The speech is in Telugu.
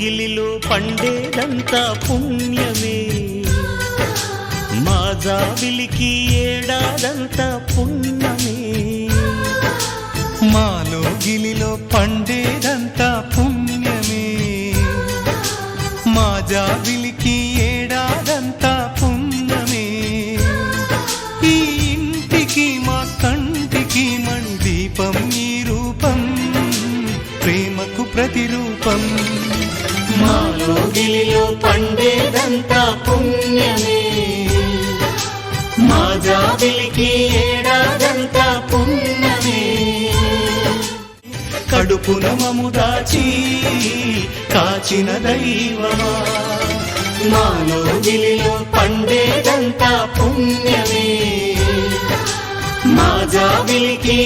లోగిలిలో పండేదంతా పుణ్యమే, మా జాబిలికి ఏడాదంతా పుణ్యమే. మా లోగిలిలో పండేదంతా పుణ్యమే, మా జాబిలికి ఏడాదంతా పుణ్యమే. ఈ ఇంటికి మా కంటికి మణి దీపం ఈ రూపం, ప్రేమకు ప్రతిరూపం. మా లోగిలిలో పండేదంతా పుణ్యమే, మా జాబిలికి ఏడాదంతా పుణ్యమే. కడుపున మము దాచి కాచిన దైవమా, మా లోగిలిలో పండేదంతా పుణ్యమే, మా జాబిలికి